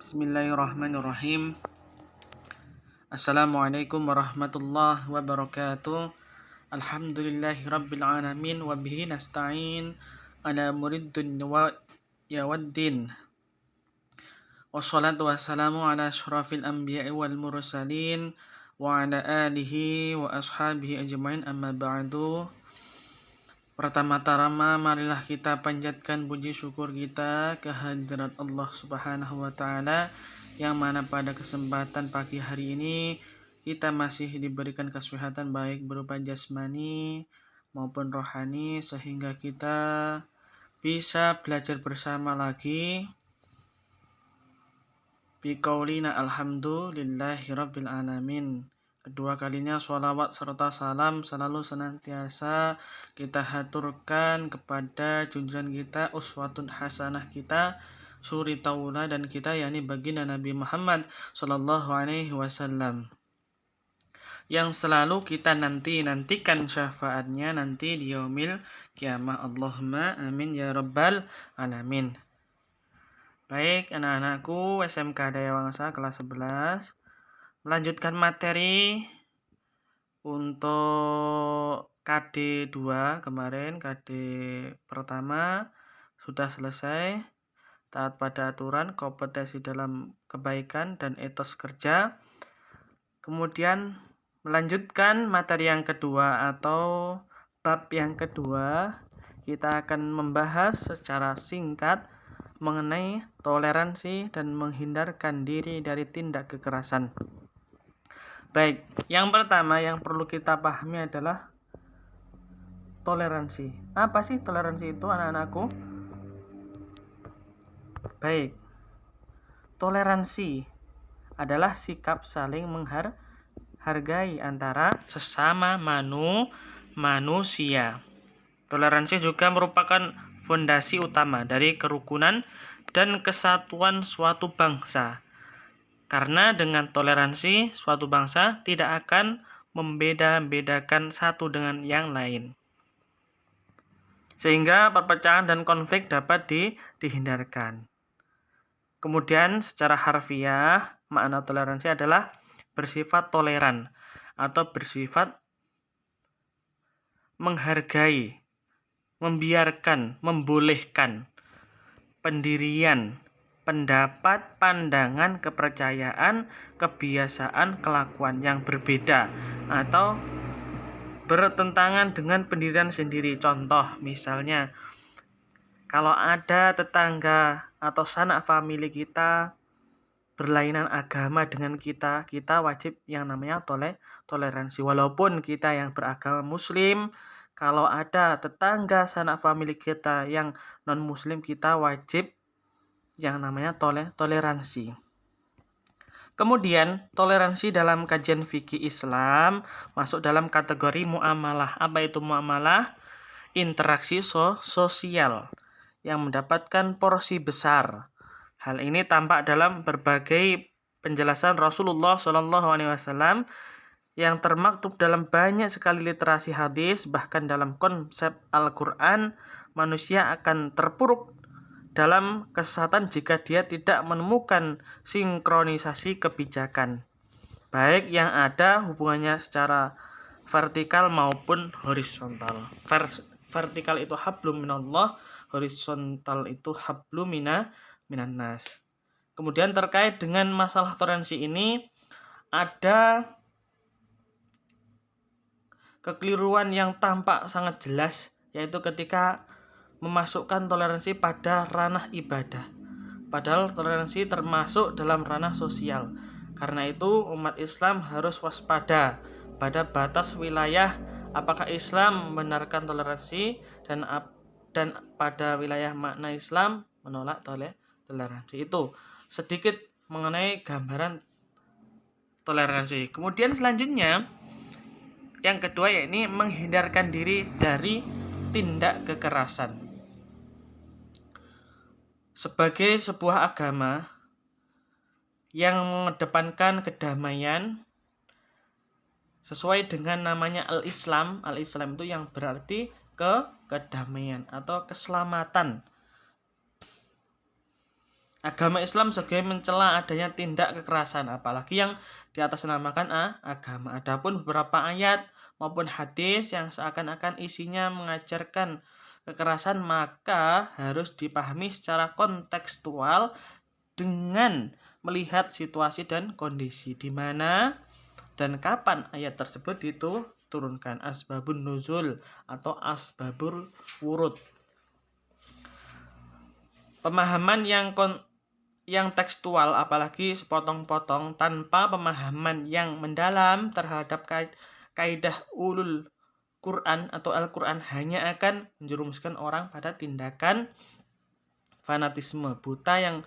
Bismillahirrahmanirrahim. Assalamualaikum warahmatullahi wabarakatuh. Alhamdulillahi rabbil alamin wa bihi nasta'in ala muriddin wa yawaddin. Wassalatu wassalamu ala asyrafil anbiya'i wal mursalin wa ala alihi wa ashabihi ajma'in, amma ba'du. Pertama-tama marilah kita panjatkan puji syukur kita kehadirat Allah Subhanahu wa taala, yang mana pada kesempatan pagi hari ini kita masih diberikan kesehatan baik berupa jasmani maupun rohani, sehingga kita bisa belajar bersama lagi. Biqaulina alhamdulillahi rabbil alamin. Kedua kalinya sholawat serta salam selalu senantiasa kita haturkan kepada junjungan kita, uswatun hasanah kita, suri tauladan kita, yakni baginda Nabi Muhammad sallallahu alaihi wasallam, yang selalu kita nantikan syafaatnya nanti di yaumil kiamah. Allahumma amin ya rabbal alamin. Baik anak-anakku SMK Daya Wangsa kelas 11, melanjutkan materi untuk KD 2 kemarin. KD pertama sudah selesai, taat pada aturan, kompetensi dalam kebaikan, dan etos kerja. Kemudian melanjutkan materi yang kedua atau bab yang kedua, kita akan membahas secara singkat mengenai toleransi dan menghindarkan diri dari tindak kekerasan. Baik, yang pertama yang perlu kita pahami adalah toleransi. Apa sih toleransi itu, anak-anakku? Baik, toleransi adalah sikap saling menghargai antara sesama manusia. Toleransi juga merupakan fondasi utama dari kerukunan dan kesatuan suatu bangsa. Karena dengan toleransi, suatu bangsa tidak akan membeda-bedakan satu dengan yang lain, sehingga perpecahan dan konflik dapat dihindarkan. Kemudian secara harfiah, makna toleransi adalah bersifat toleran atau bersifat menghargai, membiarkan, membolehkan pendirian, pendapat, pandangan, kepercayaan, kebiasaan, kelakuan yang berbeda atau bertentangan dengan pendirian sendiri. Contoh misalnya, kalau ada tetangga atau sanak famili kita berlainan agama dengan kita wajib yang namanya toleransi. Walaupun kita yang beragama muslim, kalau ada tetangga sanak famili kita yang non muslim, kita wajib yang namanya toleransi. Kemudian toleransi dalam kajian fikih Islam masuk dalam kategori muamalah. Apa itu muamalah? Interaksi sosial yang mendapatkan porsi besar. Hal ini tampak dalam berbagai penjelasan Rasulullah SAW yang termaktub dalam banyak sekali literasi hadis. Bahkan dalam konsep Al-Quran, manusia akan terpuruk dalam kesesatan jika dia tidak menemukan sinkronisasi kebijakan, baik yang ada hubungannya secara vertikal maupun horizontal. Vertikal itu hablum minallah, horizontal itu hablum minan nas. Kemudian terkait dengan masalah toleransi ini, ada kekeliruan yang tampak sangat jelas, yaitu ketika memasukkan toleransi pada ranah ibadah. Padahal toleransi termasuk dalam ranah sosial. Karena itu umat Islam harus waspada pada batas wilayah, apakah Islam membenarkan toleransi dan pada wilayah makna Islam menolak toleransi. Itu sedikit mengenai gambaran toleransi. Kemudian selanjutnya yang kedua, yakni menghindarkan diri dari tindak kekerasan. Sebagai sebuah agama yang mengedepankan kedamaian sesuai dengan namanya Al-Islam. Al-Islam itu yang berarti kedamaian atau keselamatan. Agama Islam sebagai mencela adanya tindak kekerasan, apalagi yang diatasnamakan agama. Adapun beberapa ayat maupun hadis yang seakan-akan isinya mengajarkan kekerasan, maka harus dipahami secara kontekstual dengan melihat situasi dan kondisi di mana dan kapan ayat tersebut diturunkan. Asbabun nuzul atau asbabul wurud. Pemahaman yang tekstual, apalagi sepotong-potong tanpa pemahaman yang mendalam terhadap kaidah ulul Quran atau Al-Quran, hanya akan menjerumuskan orang pada tindakan fanatisme buta yang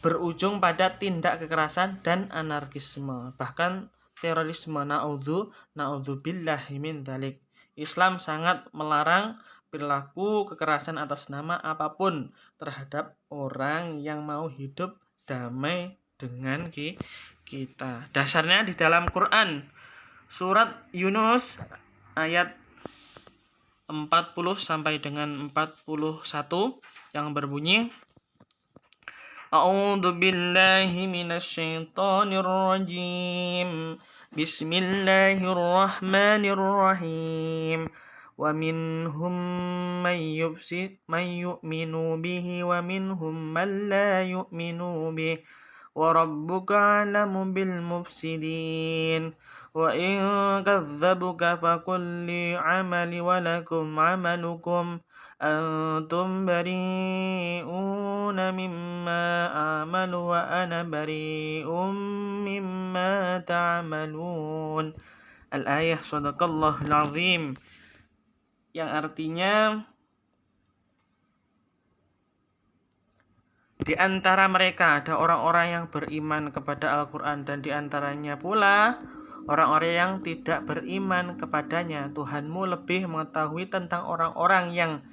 berujung pada tindak kekerasan dan anarkisme, bahkan terorisme. Na'udzubillahi min dzalik. Islam sangat melarang perilaku kekerasan atas nama apapun terhadap orang yang mau hidup damai dengan kita. Dasarnya di dalam Quran, surat Yunus ayat 40 sampai dengan 41 yang berbunyi, A'udzu billahi minasyaitonir rajim. Bismillahirrahmanirrahim. Wa minhum may yu'minu bihi wa minhum man la yu'minu bihi. Wa rabbuka 'alamu bil mufsidin. Wa in kadzdzabuka faqul li 'amali wa lakum 'amalukum antum bari'una mimma a'malu wa ana bari'un mimma ta'malun. Al-ayah. Shadaqallahul azim. Yang artinya, di antara mereka ada orang-orang yang beriman kepada Al-Quran, dan di antaranya pula orang-orang yang tidak beriman kepadanya. Tuhanmu lebih mengetahui tentang orang-orang yang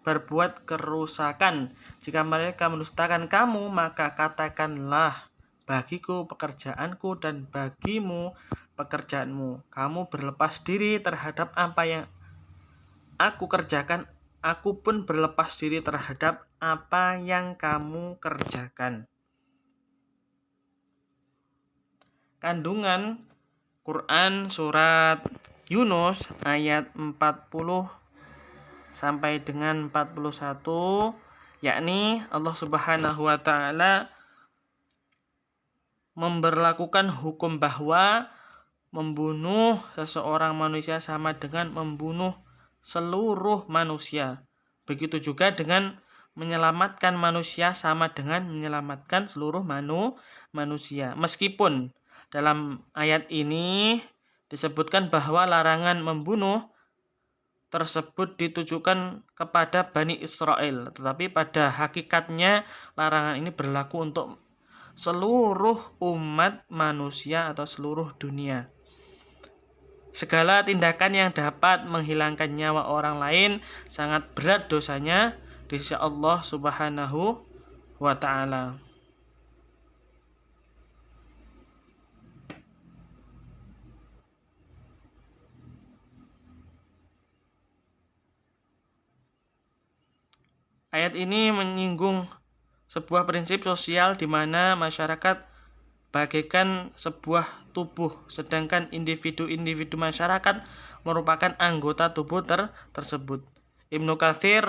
berbuat kerusakan. Jika mereka mendustakan kamu, maka katakanlah, bagiku pekerjaanku dan bagimu pekerjaanmu. Kamu berlepas diri terhadap apa yang aku kerjakan, aku pun berlepas diri terhadap apa yang kamu kerjakan. Kandungan Quran surat Yunus ayat 40 sampai dengan 41, yakni Allah Subhanahu wa taala memberlakukan hukum bahwa membunuh seseorang manusia sama dengan membunuh seluruh manusia. Begitu juga dengan menyelamatkan manusia sama dengan menyelamatkan seluruh manusia. Meskipun dalam ayat ini disebutkan bahwa larangan membunuh tersebut ditujukan kepada Bani Israel, tetapi pada hakikatnya larangan ini berlaku untuk seluruh umat manusia atau seluruh dunia. Segala tindakan yang dapat menghilangkan nyawa orang lain sangat berat dosanya di sisi Allah Subhanahu wa taala. Ayat ini menyinggung sebuah prinsip sosial di mana masyarakat bagaikan sebuah tubuh, sedangkan individu-individu masyarakat merupakan anggota tubuh tersebut. Ibnu Katsir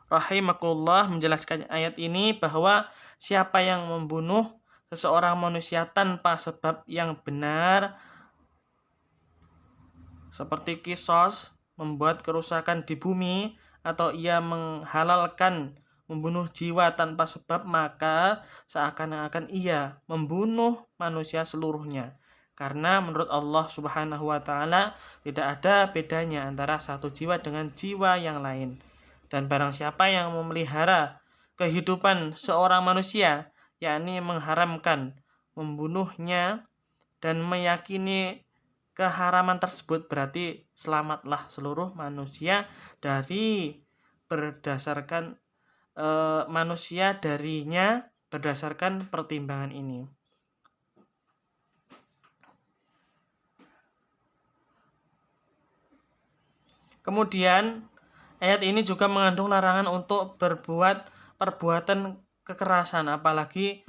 rahimahullah menjelaskan ayat ini bahwa siapa yang membunuh seseorang manusia tanpa sebab yang benar, seperti kisos, membuat kerusakan di bumi, atau ia menghalalkan membunuh jiwa tanpa sebab, maka seakan-akan ia membunuh manusia seluruhnya. Karena menurut Allah Subhanahu wa taala tidak ada bedanya antara satu jiwa dengan jiwa yang lain. Dan barang siapa yang memelihara kehidupan seorang manusia, yakni mengharamkan membunuhnya dan meyakini keharaman tersebut, berarti selamatlah seluruh manusia dari berdasarkan manusia darinya berdasarkan pertimbangan ini. Kemudian ayat ini juga mengandung larangan untuk berbuat perbuatan kekerasan, apalagi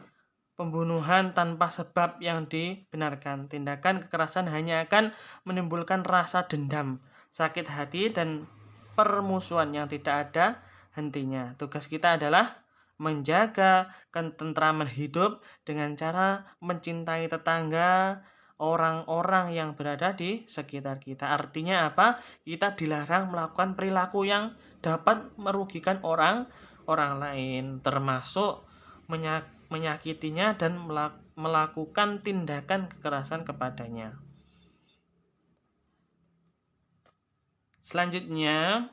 pembunuhan tanpa sebab yang dibenarkan. Tindakan kekerasan hanya akan menimbulkan rasa dendam, sakit hati, dan permusuhan yang tidak ada hentinya. Tugas kita adalah menjaga ketentraman hidup dengan cara mencintai tetangga, orang-orang yang berada di sekitar kita. Artinya apa? Kita dilarang melakukan perilaku yang dapat merugikan orang lain, termasuk menyakitinya dan melakukan tindakan kekerasan kepadanya. Selanjutnya,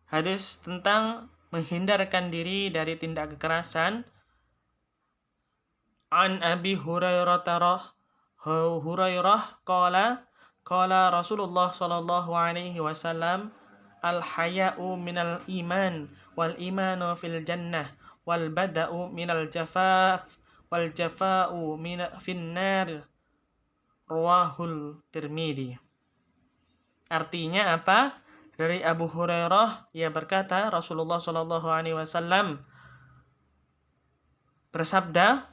hadis tentang menghindarkan diri dari tindak kekerasan. An Abi Hurairah qala Rasulullah sallallahu alaihi wasallam, al haya'u minal iman wal imanu fil jannah wal bada'u minal jafaf wal jafa'u fin nar, rawahul Tirmidzi. Artinya apa? Dari Abu Hurairah, ia berkata, Rasulullah sallallahu alaihi wasallam bersabda,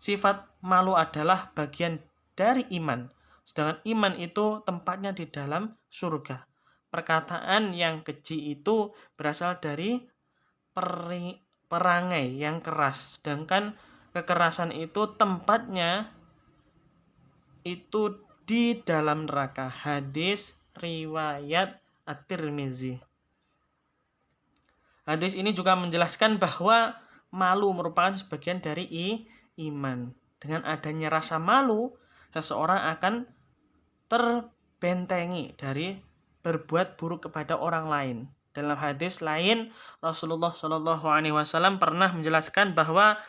sifat malu adalah bagian dari iman, sedangkan iman itu tempatnya di dalam surga. Perkataan yang keji itu berasal dari perangai yang keras, sedangkan kekerasan itu tempatnya itu di dalam neraka. Hadis riwayat At-Tirmizi. Hadis ini juga menjelaskan bahwa malu merupakan sebagian dari iman. Dengan adanya rasa malu, seseorang akan terbentengi dari berbuat buruk kepada orang lain. Dalam hadis lain, Rasulullah Shallallahu Alaihi Wasallam pernah menjelaskan bahwa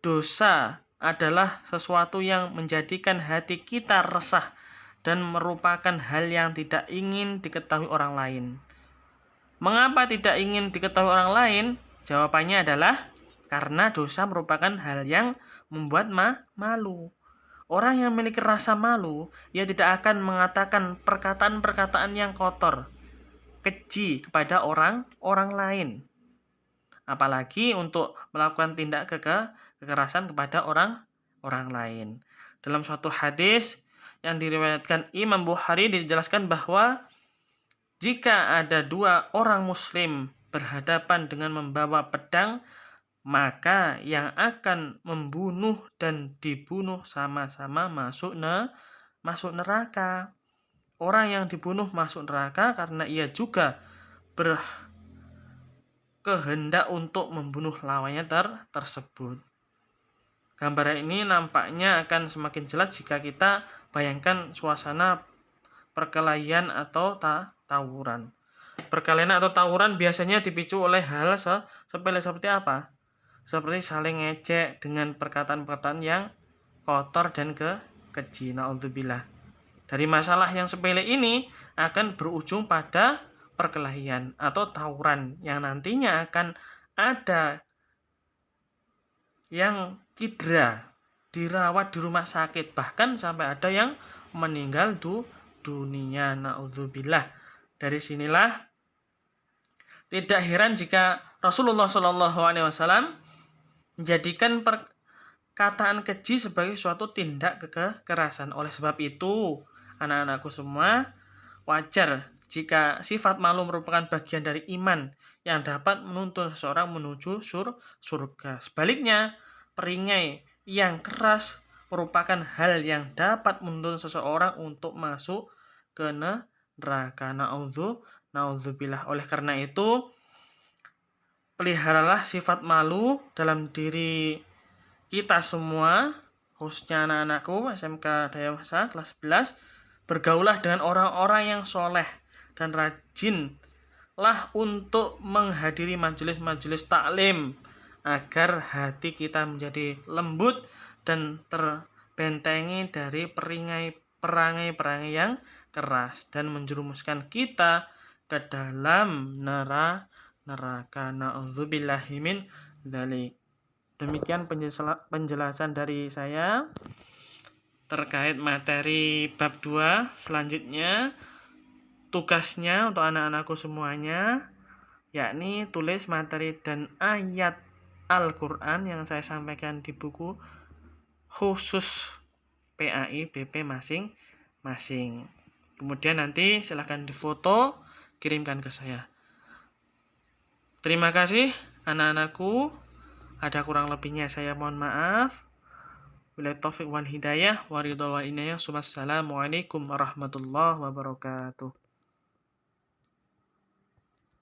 dosa adalah sesuatu yang menjadikan hati kita resah dan merupakan hal yang tidak ingin diketahui orang lain. Mengapa tidak ingin diketahui orang lain? Jawabannya adalah karena dosa merupakan hal yang membuat malu. Orang yang memiliki rasa malu, ia tidak akan mengatakan perkataan-perkataan yang kotor, keji kepada orang lain. Apalagi untuk melakukan tindak kekerasan kepada orang lain. Dalam suatu hadis yang diriwayatkan Imam Bukhari dijelaskan bahwa jika ada dua orang muslim berhadapan dengan membawa pedang, maka yang akan membunuh dan dibunuh sama-sama masuk neraka. Orang yang dibunuh masuk neraka karena ia juga berkehendak untuk membunuh lawannya tersebut. Gambaran ini nampaknya akan semakin jelas jika kita bayangkan suasana perkelahian atau tawuran. Perkelahian atau tawuran biasanya dipicu oleh hal sepele seperti apa? Seperti saling ngejek dengan perkataan-perkataan yang kotor dan keji. Na'udzubillah. Dari masalah yang sepele ini akan berujung pada perkelahian atau tawuran yang nantinya akan ada yang cedera, dirawat di rumah sakit, bahkan sampai ada yang meninggal dunia. Na'udzubillah. Dari sinilah tidak heran jika Rasulullah Shallallahu Alaihi Wasallam menjadikan perkataan keji sebagai suatu tindak kekerasan. Oleh sebab itu, anak-anakku semua, wajar jika sifat malu merupakan bagian dari iman yang dapat menuntun seseorang menuju surga. Sebaliknya, peringai yang keras merupakan hal yang dapat menuntun seseorang untuk masuk ke neraka. Na'udzubillah. Oleh karena itu, peliharalah sifat malu dalam diri kita semua, khususnya anak-anakku SMK Dayawasa kelas 11. Bergaulah dengan orang-orang yang soleh dan rajinlah untuk menghadiri majelis-majelis taklim agar hati kita menjadi lembut dan terbentengi dari perangai-perangai yang keras dan menjerumuskan kita ke dalam neraka. Na'udzubillahi min dzalik. Demikian penjelasan dari saya terkait materi bab 2. Selanjutnya tugasnya untuk anak-anakku semuanya yakni tulis materi dan ayat Al-Quran yang saya sampaikan di buku khusus PAI BP masing-masing. Kemudian nanti silahkan difoto, kirimkan ke saya. Terima kasih anak-anakku. Ada kurang lebihnya saya mohon maaf. Wabillahi taufiq wal hidayah wa ridha wa inayah. Wassalamualaikum warahmatullahi wabarakatuh.